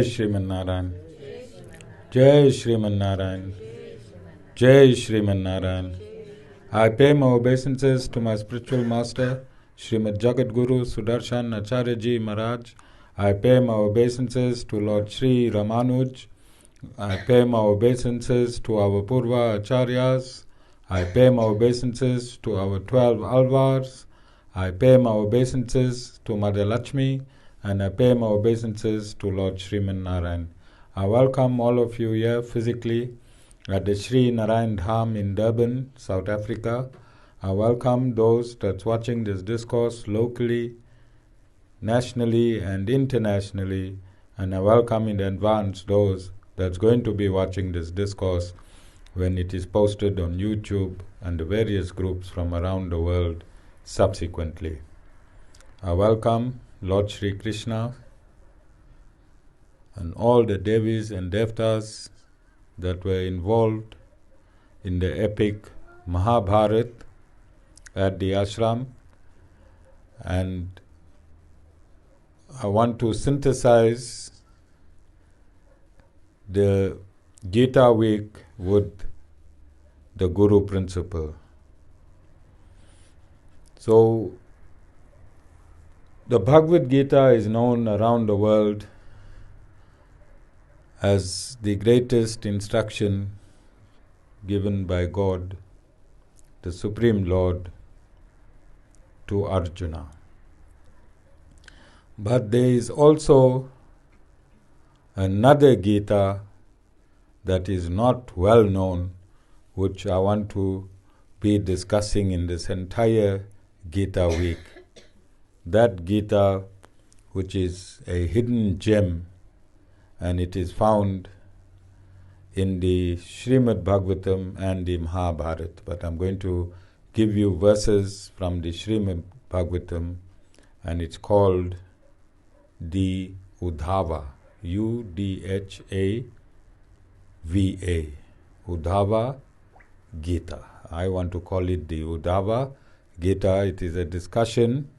Srimad Narayan. Jai Srimad Narayan. Jai Srimad Narayan. I pay my obeisances to my spiritual master, Srimad Jagat Guru Sudarshan Acharya Ji Maharaj. I pay my obeisances to Lord Sri Ramanuj. I pay my obeisances to our Purva Acharyas. I pay my obeisances to our 12 Alvars. I pay my obeisances to Mother Lakshmi. And I pay my obeisances to Lord Srimad Narayan. I welcome all of you here physically at the Sri Narayan Dham in Durban, South Africa. I welcome those that's watching this discourse locally, nationally and internationally, and I welcome in advance those that's going to be watching this discourse when it is posted on YouTube and the various groups from around the world subsequently. I welcome Lord Sri Krishna and all the Devis and Devatas that were involved in the epic Mahabharat at the ashram, and I want to synthesize the Gita week with the Guru principle. So, the Bhagavad Gita is known around the world as the greatest instruction given by God, the Supreme Lord, to Arjuna. But there is also another Gita that is not well known, which I want to be discussing in this entire Gita week. That Gita, which is a hidden gem, and it is found in the Srimad Bhagavatam and the Mahabharat. But I'm going to give you verses from the Srimad Bhagavatam, and it's called the Udhava, U-D-H-A-V-A, Udhava Gita. I want to call it the Udhava Gita. It is a discussion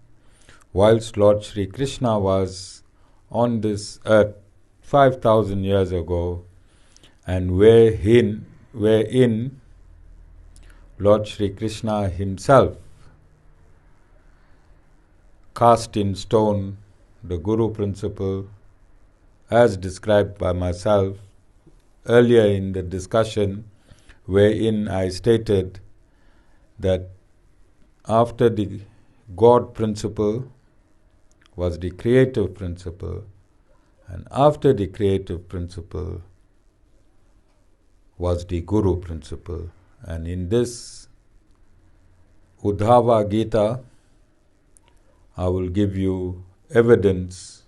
whilst Lord Sri Krishna was on this earth 5,000 years ago, and wherein Lord Sri Krishna Himself cast in stone the Guru principle as described by myself earlier in the discussion, wherein I stated that after the God principle was the creative principle, and after the creative principle was the Guru principle. And in this Udhava Gita, I will give you evidence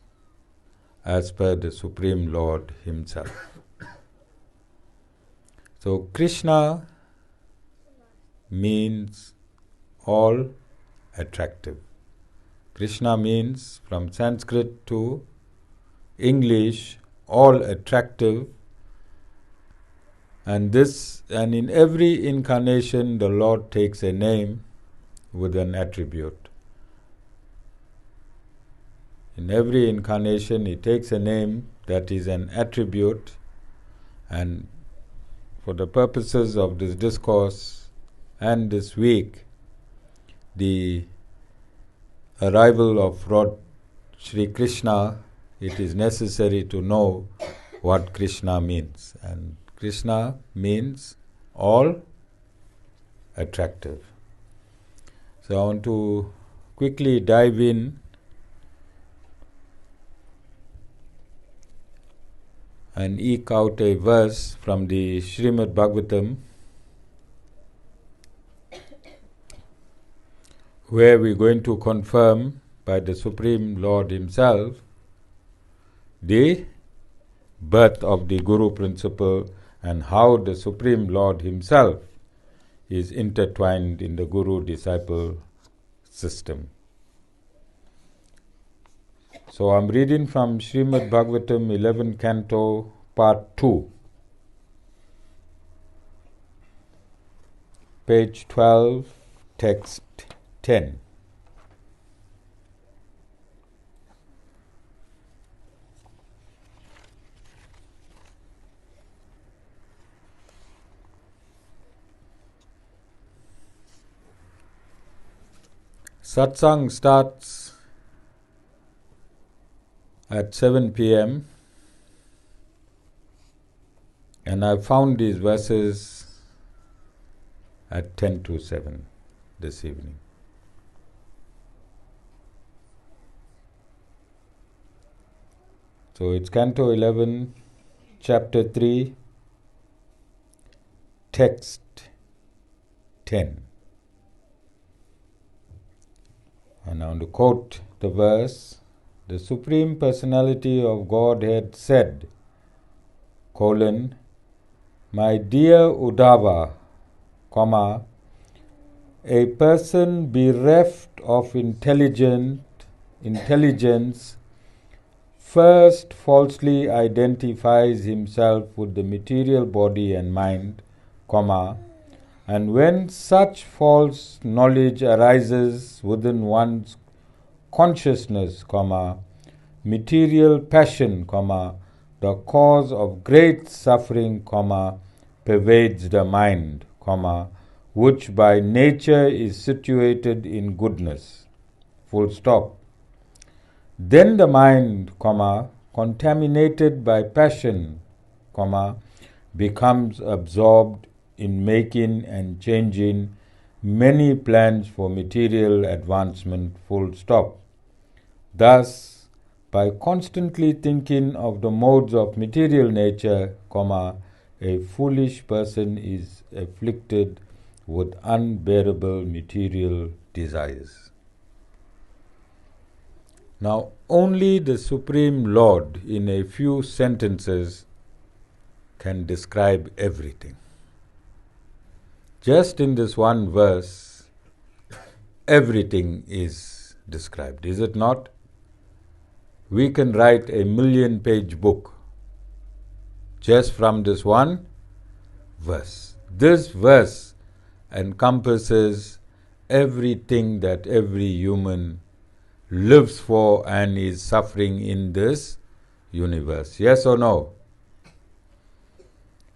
as per the Supreme Lord Himself. So Krishna means all attractive. Krishna means, from Sanskrit to English, all attractive, and in every incarnation the Lord takes a name with an attribute. In every incarnation He takes a name that is an attribute, and for the purposes of this discourse and this week, the arrival of Lord Sri Krishna, it is necessary to know what Krishna means. And Krishna means all attractive. So I want to quickly dive in and eke out a verse from the Srimad Bhagavatam, where we're going to confirm by the Supreme Lord Himself the birth of the Guru principle and how the Supreme Lord Himself is intertwined in the Guru-disciple system. So I'm reading from Srimad Bhagavatam 11 Canto, Part 2, page 12, text 10. Satsang starts at 7 p.m. and I found these verses at 10 to 7 this evening. So it's Canto 11, Chapter 3, Text 10. And I want to quote the verse. The Supreme Personality of Godhead said, My dear Udhava, a person bereft of intelligence first falsely identifies himself with the material body and mind, and when such false knowledge arises within one's consciousness, material passion, the cause of great suffering, pervades the mind, which by nature is situated in goodness. Full stop. Then the mind, contaminated by passion, becomes absorbed in making and changing many plans for material advancement, full stop. Thus, by constantly thinking of the modes of material nature, a foolish person is afflicted with unbearable material desires. Now, only the Supreme Lord in a few sentences can describe everything. Just in this one verse, everything is described, is it not? We can write a 1,000,000-page book just from this one verse. This verse encompasses everything that every human lives for and is suffering in this universe. Yes or no?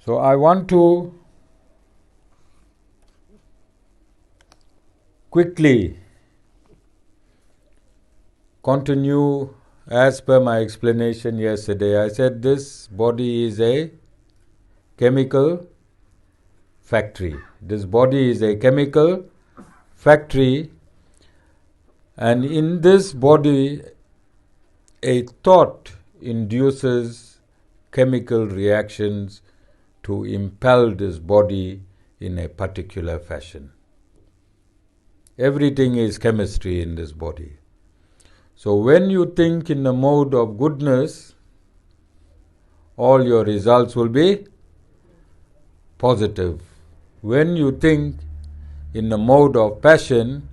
So I want to quickly continue as per my explanation yesterday. I said this body is a chemical factory. This body is a chemical factory, and in this body a thought induces chemical reactions to impel this body in a particular fashion. Everything is chemistry in this body. So when you think in the mode of goodness, all your results will be positive. When you think in the mode of passion,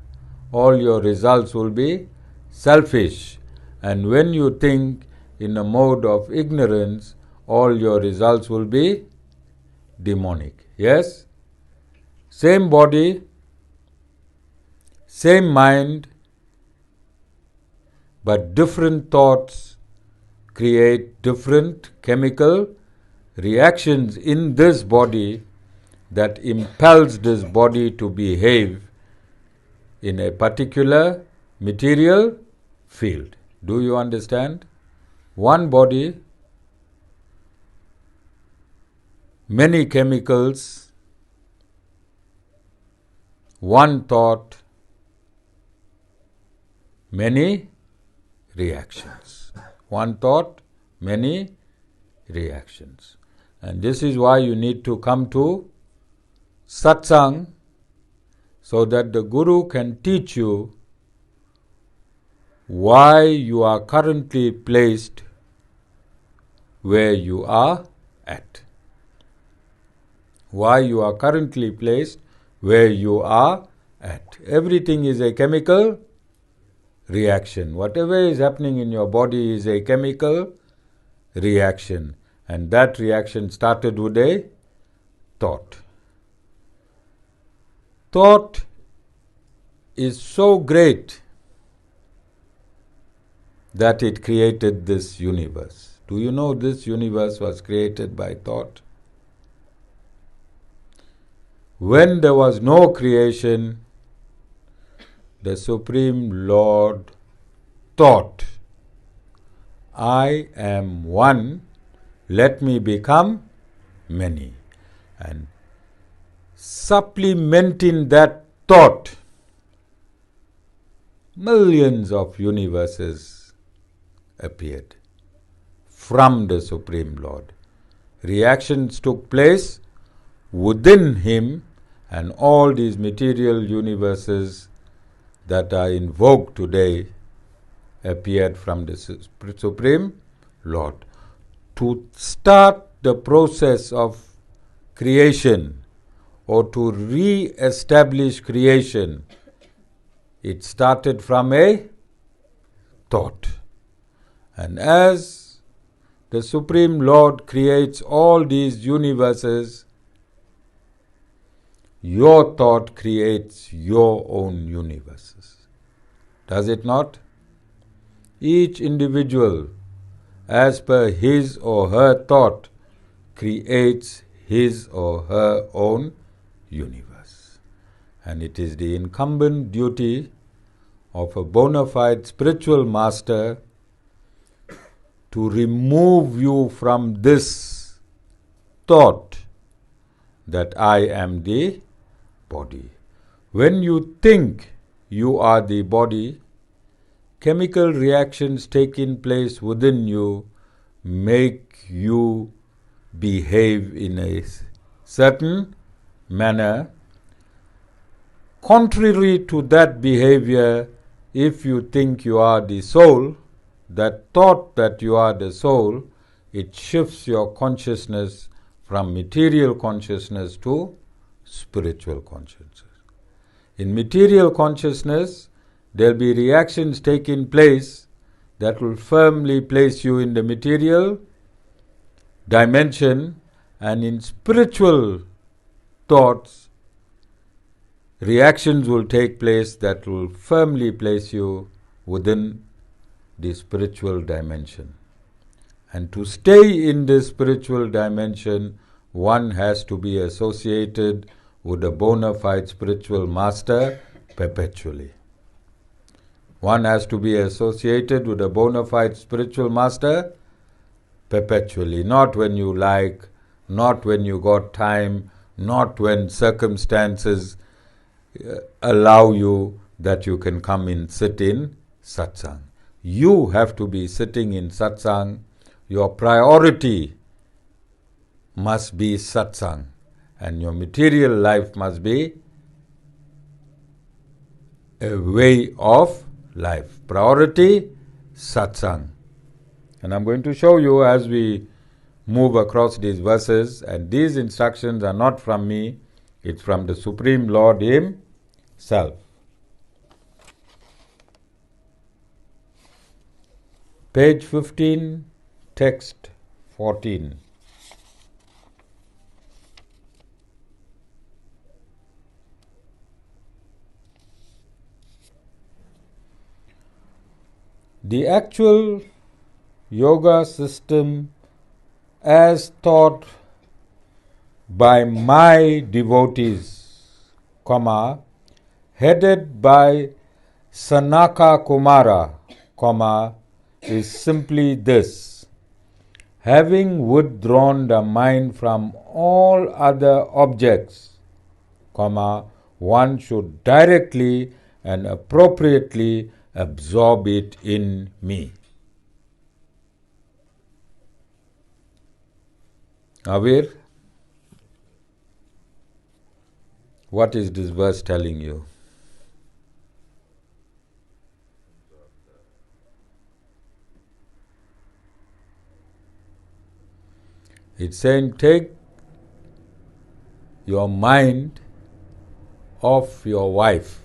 all your results will be selfish. And when you think in the mode of ignorance, all your results will be demonic. Yes? Same body, same mind, but different thoughts create different chemical reactions in this body that impels this body to behave in a particular material field. Do you understand? One body, many chemicals, one thought, many reactions. One thought, many reactions. And this is why you need to come to satsang, so that the Guru can teach you why you are currently placed where you are at. Why you are currently placed where you are at. Everything is a chemical reaction. Whatever is happening in your body is a chemical reaction. And that reaction started with a thought. Thought is so great that it created this universe. Do you know this universe was created by thought? When there was no creation, the Supreme Lord thought, I am one, let me become many. And supplementing that thought, millions of universes appeared from the Supreme Lord. Reactions took place within him, and all these material universes that are invoked today appeared from the Supreme Lord. To start the process of creation or to re-establish creation, it started from a thought. And as the Supreme Lord creates all these universes, your thought creates your own universes. Does it not? Each individual, as per his or her thought, creates his or her own universe. And it is the incumbent duty of a bona fide spiritual master to remove you from this thought that I am the body. When you think you are the body, chemical reactions taking place within you make you behave in a certain manner. Contrary to that behavior, if you think you are the soul, that thought that you are the soul, it shifts your consciousness from material consciousness to spiritual consciousness. In material consciousness, there will be reactions taking place that will firmly place you in the material dimension, and in spiritual thoughts, reactions will take place that will firmly place you within the spiritual dimension. And to stay in this spiritual dimension, one has to be associated with a bona fide spiritual master perpetually. One has to be associated with a bona fide spiritual master perpetually, not when you like, not when you got time, not when circumstances allow you that you can come and sit in satsang. You have to be sitting in satsang. Your priority must be satsang, and your material life must be a way of life. Priority, satsang. And I'm going to show you as we move across these verses, and these instructions are not from me, it's from the Supreme Lord Himself. Page 15, text 14. The actual yoga system as taught by my devotees, headed by Sanaka Kumara, is simply this: having withdrawn the mind from all other objects, one should directly and appropriately absorb it in me. Aware? What is this verse telling you? It's saying take your mind off your wife.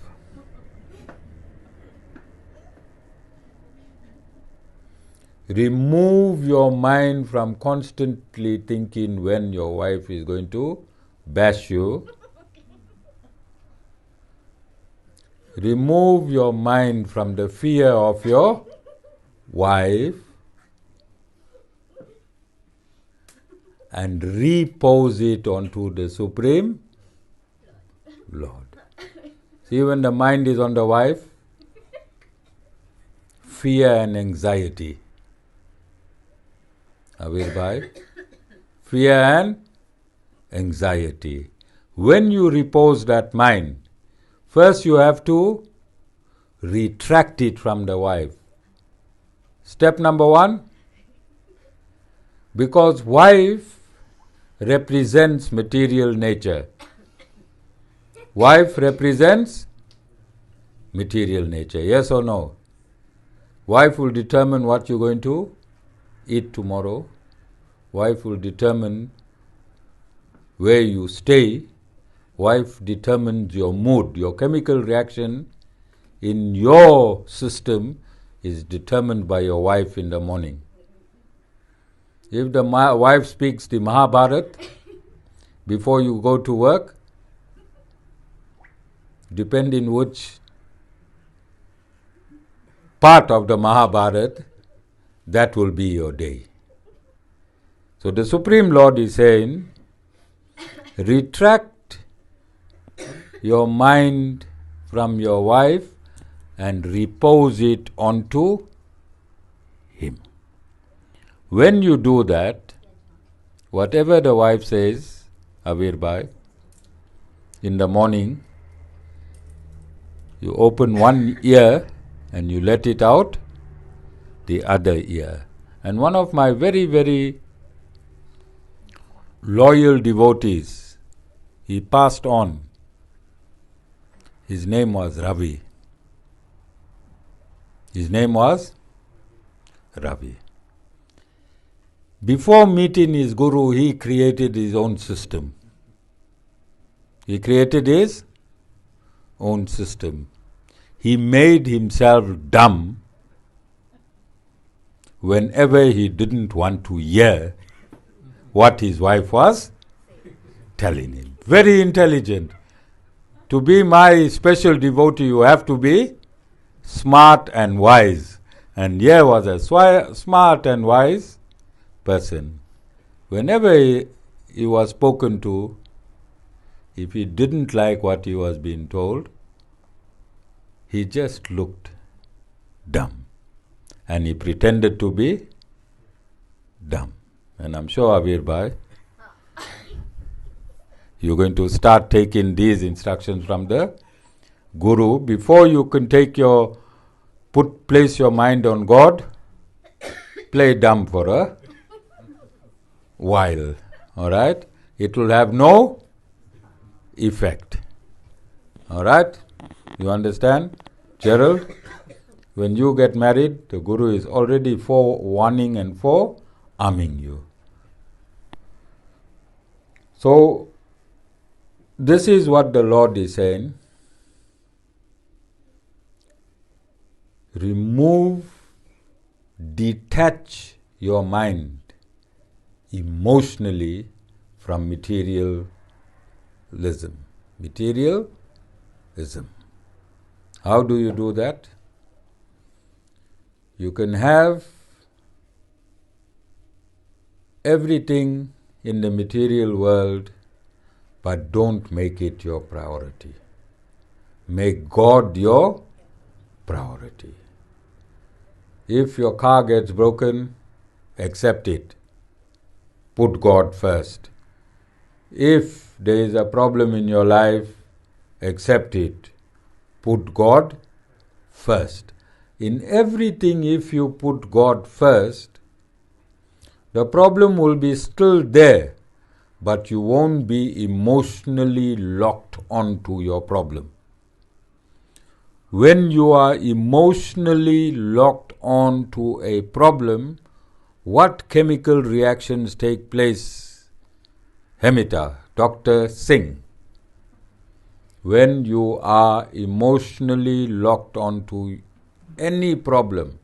Remove your mind from constantly thinking when your wife is going to bash you. Remove your mind from the fear of your wife and repose it onto the Supreme Lord. See, when the mind is on the wife, fear and anxiety. Avirbhai? Fear and anxiety. When you repose that mind, first you have to retract it from the wife. Step number 1, because wife represents material nature. Wife represents material nature. Yes or no? Wife will determine what you're going to eat tomorrow. Wife will determine where you stay. Wife determines your mood. Your chemical reaction in your system is determined by your wife in the morning. If the wife speaks the Mahabharat before you go to work, depending which part of the Mahabharat, that will be your day. So the Supreme Lord is saying, retract your mind from your wife and repose it onto Him. When you do that, whatever the wife says, Avirbhai, in the morning, you open one ear and you let it out the other ear. And one of my very, very loyal devotees, he passed on. His name was Ravi. His name was Ravi. Before meeting his guru, he created his own system. He created his own system. He made himself dumb whenever he didn't want to hear what his wife was telling him. Very intelligent. To be my special devotee, you have to be smart and wise. And here was a smart and wise person. Whenever he was spoken to, if he didn't like what he was being told, he just looked dumb. And he pretended to be dumb. And I'm sure, Avirbhai, you're going to start taking these instructions from the Guru. Before you can place your mind on God, play dumb for a while. Alright? It will have no effect. Alright? You understand? Gerald, when you get married, the Guru is already forewarning and forearming you. So, this is what the Lord is saying. Detach your mind emotionally from materialism. Materialism. How do you do that? You can have everything in the material world, but don't make it your priority. Make God your priority. If your car gets broken, accept it. Put God first. If there is a problem in your life, accept it. Put God first. In everything, if you put God first, the problem will be still there, but you won't be emotionally locked onto your problem. When you are emotionally locked onto a problem, what chemical reactions take place? Hemita, Dr. Singh. When you are emotionally locked onto any problem,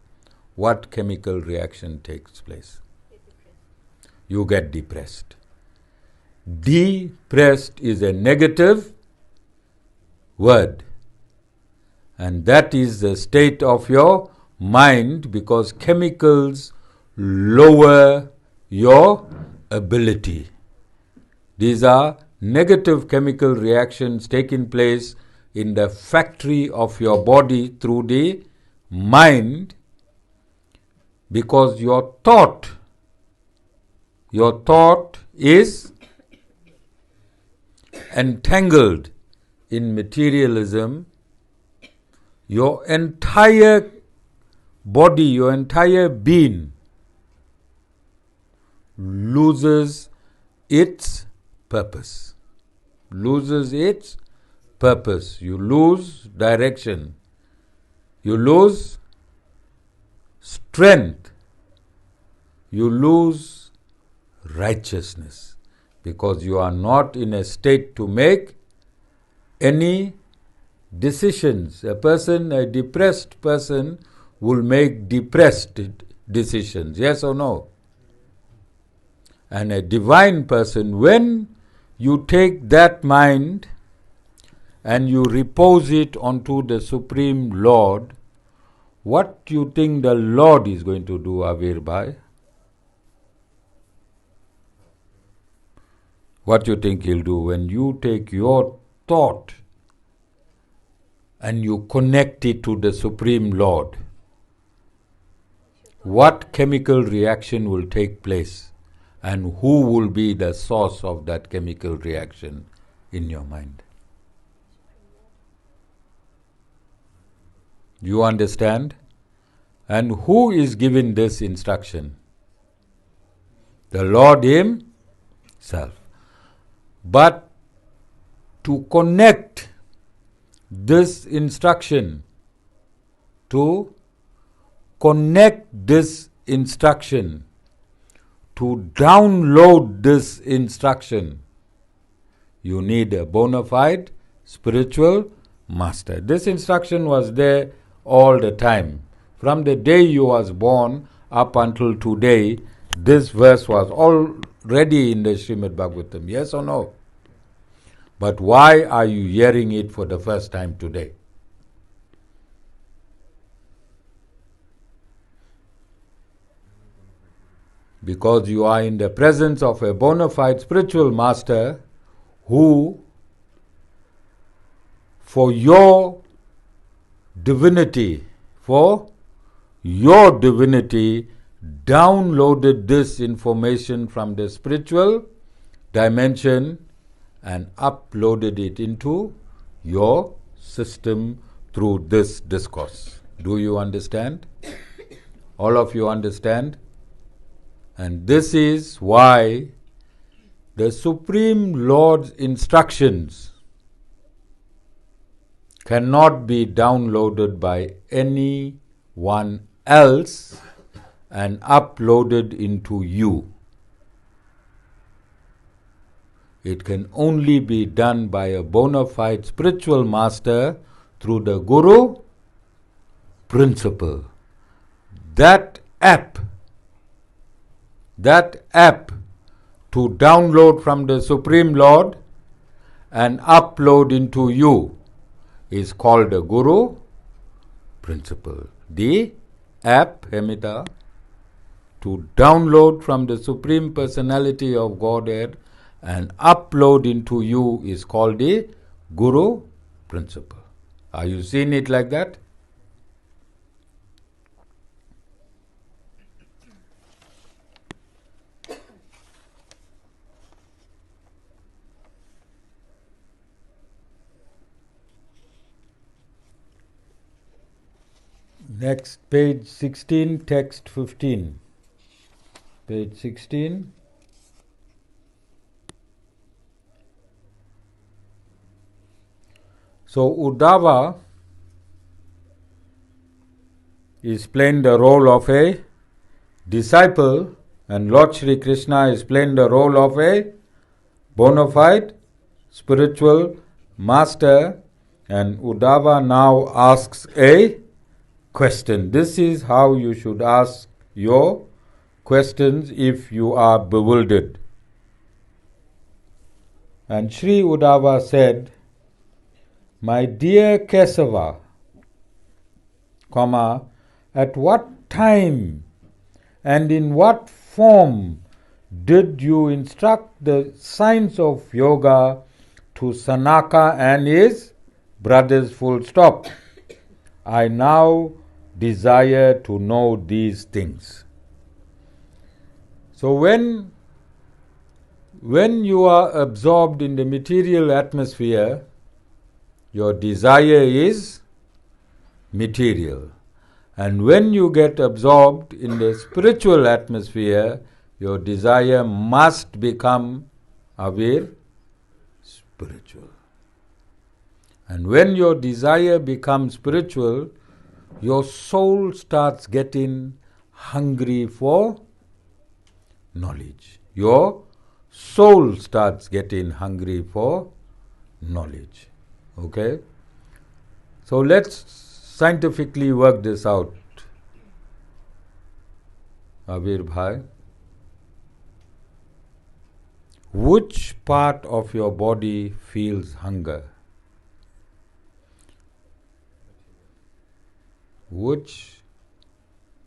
what chemical reaction takes place? You get depressed. Depressed is a negative word. And that is the state of your mind, because chemicals lower your ability. These are negative chemical reactions taking place in the factory of your body through the mind, Because your thought is entangled in materialism. Your entire body, your entire being loses its purpose. Loses its purpose. You lose direction. You lose strength. You lose righteousness, because you are not in a state to make any decisions. A depressed person will make depressed decisions, yes or no? And a divine person, when you take that mind and you repose it onto the Supreme Lord, what do you think the Lord is going to do, Avirbhai? What do you think He'll do when you take your thought and you connect it to the Supreme Lord? What chemical reaction will take place, and who will be the source of that chemical reaction in your mind? You understand? And who is given this instruction? The Lord Himself. But to connect this instruction, to download this instruction, you need a bona fide spiritual master. This instruction was there all the time. From the day you was born up until today, this verse was already in the Srimad Bhagavatam, yes or no? But why are you hearing it for the first time today? Because you are in the presence of a bona fide spiritual master who, for your divinity, downloaded this information from the spiritual dimension and uploaded it into your system through this discourse. Do you understand? All of you understand? And this is why the Supreme Lord's instructions cannot be downloaded by anyone else and uploaded into you. It can only be done by a bona fide spiritual master through the Guru principle. That app to download from the Supreme Lord and upload into you is called the Guru principle. The app, Hemita, to download from the Supreme Personality of Godhead and upload into you is called the Guru principle. Are you seeing it like that? Next, page 16, text 15. Page 16. So Udhava is playing the role of a disciple, and Lord Sri Krishna is playing the role of a bona fide spiritual master, and Udhava now asks a question. This is how you should ask your questions if you are bewildered. And Sri Udhava said, "My dear Kesava, at what time and in what form did you instruct the science of yoga to Sanaka and his brothers? Full stop. I now desire to know these things." So when you are absorbed in the material atmosphere, your desire is material. And when you get absorbed in the spiritual atmosphere, your desire must become aware, spiritual. And when your desire becomes spiritual, your soul starts getting hungry for knowledge. Your soul starts getting hungry for knowledge. Okay? So let's scientifically work this out. Avir Bhai. Which part of your body feels hunger? Which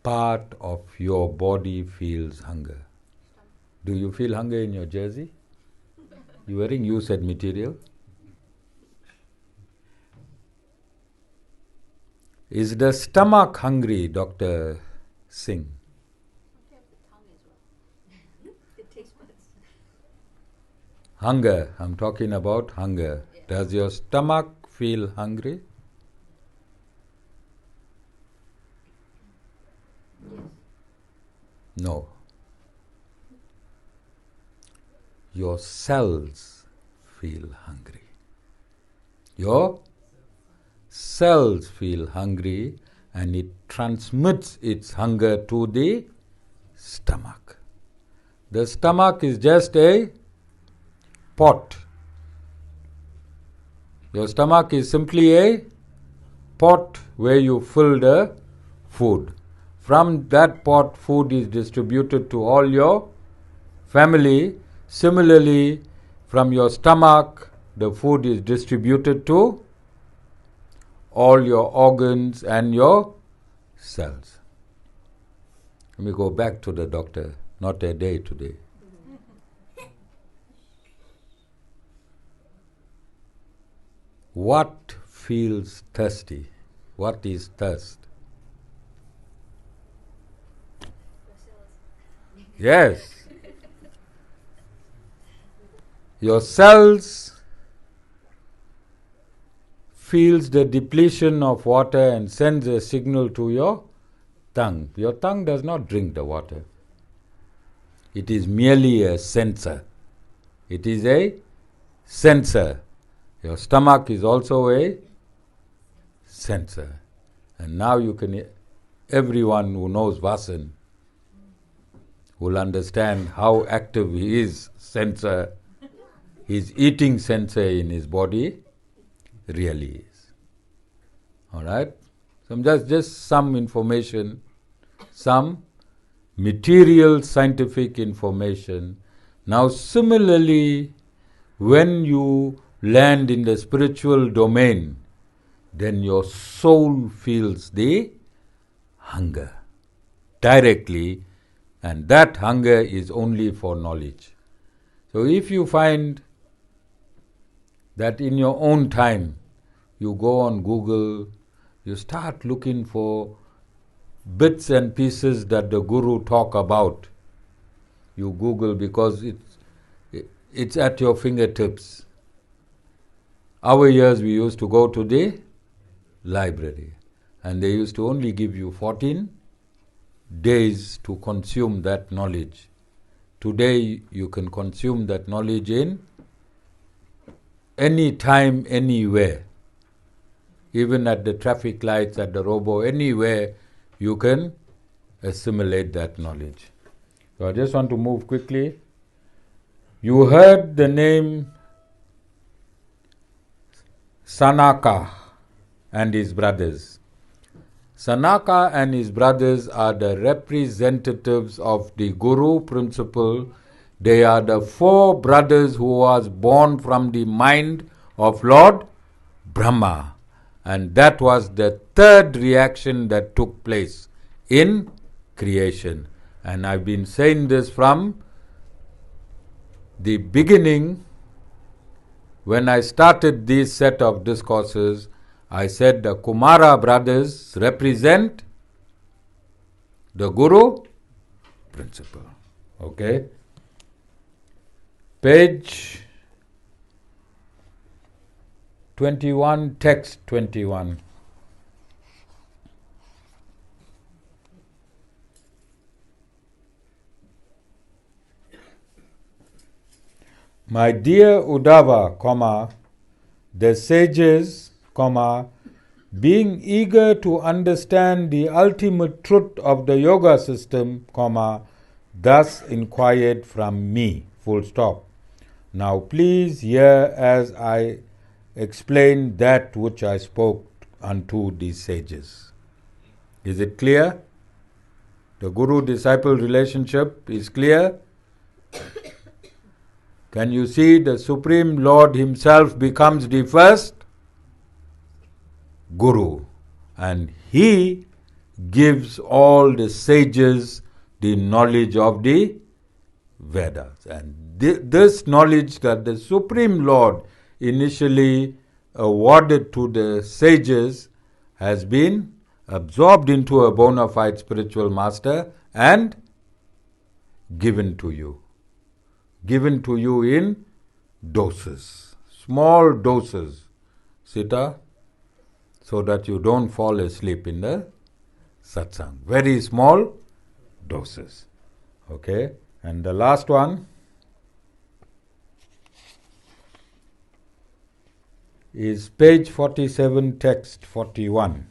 part of your body feels hunger? Do you feel hunger in your jersey? You wearing, you said material. Is the stomach hungry, Dr. Singh? Hunger, I'm talking about hunger. Does your stomach feel hungry? No. Your cells feel hungry. Your cells feel hungry and it transmits its hunger to the stomach. The stomach is just a pot. Your stomach is simply a pot where you fill the food. From that pot, food is distributed to all your family. Similarly, from your stomach, the food is distributed to all your organs and your cells. Let me go back to the doctor, not a day today. What feels thirsty? What is thirst? Yes. Your cells feels the depletion of water and sends a signal to your tongue. Your tongue does not drink the water. It is merely a sensor. It is a sensor. Your stomach is also a sensor. And now you can, everyone who knows Vasan will understand how active his sensor, his eating sensor in his body really is. Alright? So just some information, some material scientific information. Now similarly, when you land in the spiritual domain, then your soul feels the hunger directly, and that hunger is only for knowledge. So if you find that in your own time, you go on Google, you start looking for bits and pieces that the Guru talk about. You Google because it's at your fingertips. Our years we used to go to the library and they used to only give you 14 days to consume that knowledge. Today you can consume that knowledge in any time, anywhere. Even at the traffic lights, at the robo, anywhere you can assimilate that knowledge. So I just want to move quickly. You heard the name Sanaka and his brothers. Sanaka and his brothers are the representatives of the Guru principle. They are the 4 brothers who was born from the mind of Lord Brahma. And that was the 3rd reaction that took place in creation. And I've been saying this from the beginning. When I started this set of discourses, I said the Kumara brothers represent the Guru principle. Okay? Page 21, text 21. My dear Udhava, the sages, being eager to understand the ultimate truth of the yoga system, thus inquired from me, full stop. Now please hear as I explain that which I spoke unto these sages. Is it clear? The guru-disciple relationship is clear? Can you see the Supreme Lord Himself becomes the first Guru, and He gives all the sages the knowledge of the Vedas. And this knowledge that the Supreme Lord initially awarded to the sages has been absorbed into a bona fide spiritual master and given to you. Given to you in doses, small doses, Sita, so that you don't fall asleep in the satsang. Very small doses. Okay? And the last one is page 47, text 41.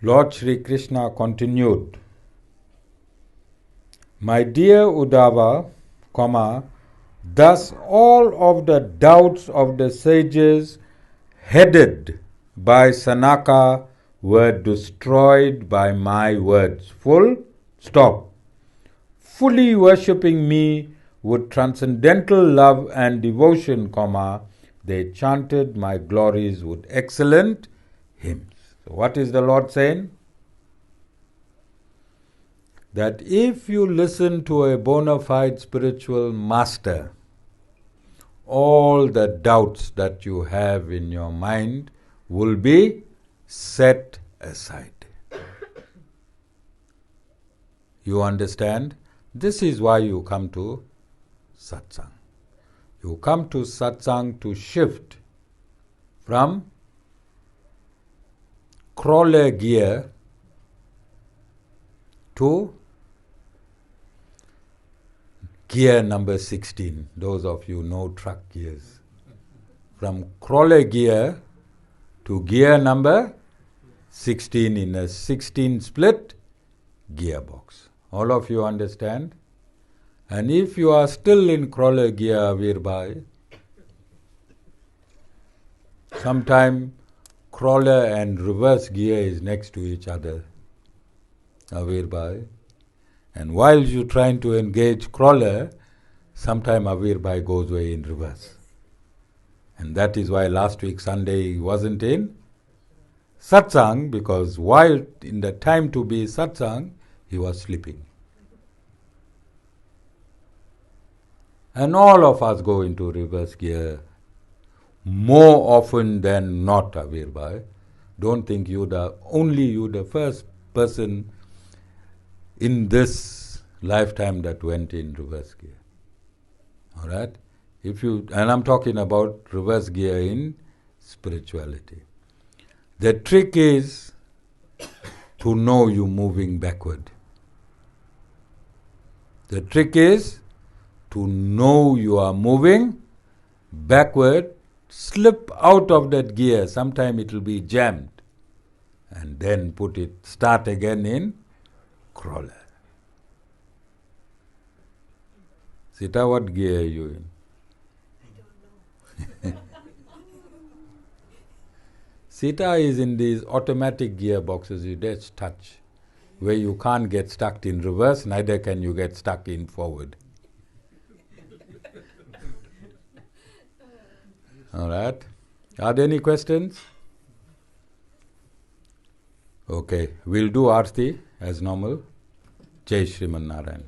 Lord Sri Krishna continued, My dear Udhava, thus all of the doubts of the sages headed by Sanaka were destroyed by my words. Full stop. Fully worshipping me with transcendental love and devotion, they chanted my glories with excellent hymns. So what is the Lord saying? That if you listen to a bona fide spiritual master, all the doubts that you have in your mind will be set aside. You understand? This is why you come to satsang. You come to satsang to shift from crawler gear to gear number 16. Those of you know truck gears. From crawler gear to gear number 16 in a 16 split gearbox. All of you understand? And if you are still in crawler gear, Avirbhai, sometime crawler and reverse gear is next to each other, Avirbhai. And while you're trying to engage crawler, sometime Avirbhai goes away in reverse. And that is why last week Sunday he wasn't in satsang, because while in the time to be satsang, he was sleeping. And all of us go into reverse gear more often than not, Avirbhai. Don't think you the first person in this lifetime that went in reverse gear. All right? And I'm talking about reverse gear in spirituality. The trick is to know you're moving backward. The trick is to know you are moving backward. Slip out of that gear. Sometime it will be jammed. And then start again in crawler. Sita, what gear are you in? I don't know. Sita is in these automatic gearboxes you just touch, where you can't get stuck in reverse, neither can you get stuck in forward. All right. Are there any questions? Okay, we'll do Aarti as normal. Jai Sriman Narayan.